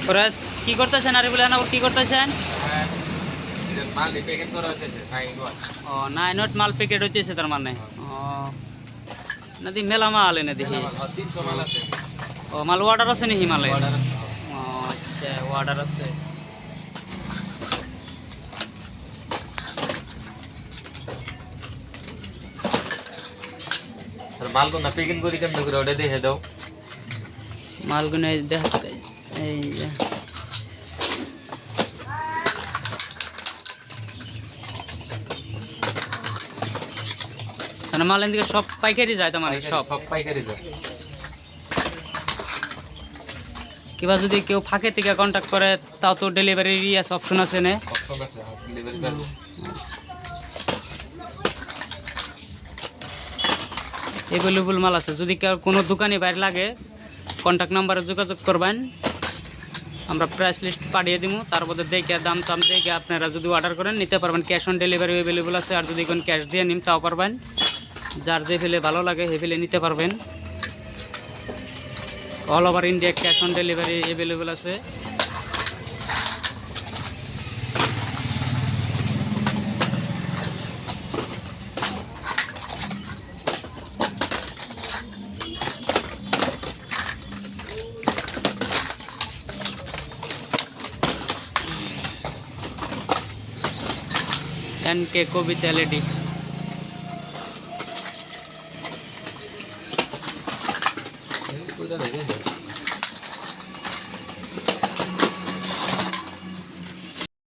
ওরা কি করতেছেন আরিফুল আনাবর কি করতেছেন? মাল প্যাকেট করা হইতেছে ও 9 নট মাল প্যাকেট হইতেছে তার মানে। ও নদী মেলা মাল এনে দেখি। 300 মাল আছে। ও মাল অর্ডার আছে নি হিমালয়? অর্ডার আছে। ও আচ্ছা অর্ডার আছে। স্যার মাল কোন প্যাকেট করি কেমনে করে ওটা দেখে দাও। মালগুলো দেখাতে এই যে মাল এদিকে সব পাইকারি যায় তার মানে সব পাইকারি যায়। কিবা যদি কেউ ফাঁকে থেকে কন্ট্যাক্ট করে তাও তো ডেলিভারির অপশন আছে না? অপশন আছে, ডেলিভারি করব। এভেলেবল মাল আছে। যদি কেউ কোনো দোকানে বাইরে লাগে কন্ট্যাক্ট নাম্বারে যোগাযোগ করবেন, আমরা প্রাইস লিস্ট পাঠিয়ে দিব। তারপরে দেখে দাম টাম দেখে আপনারা যদি অর্ডার করেন নিতে পারবেন। ক্যাশ অন ডেলিভারি অ্যাভেলেবল আছে। আর যদি কোন ক্যাশ দিয়ে নিন তাও পারবেন। যার যে ফেলে ভালো লাগে সে ফেলে নিতে পারবেন। All over India cash on delivery available আছে। NK কবিতা এলইডি কইরা দেখে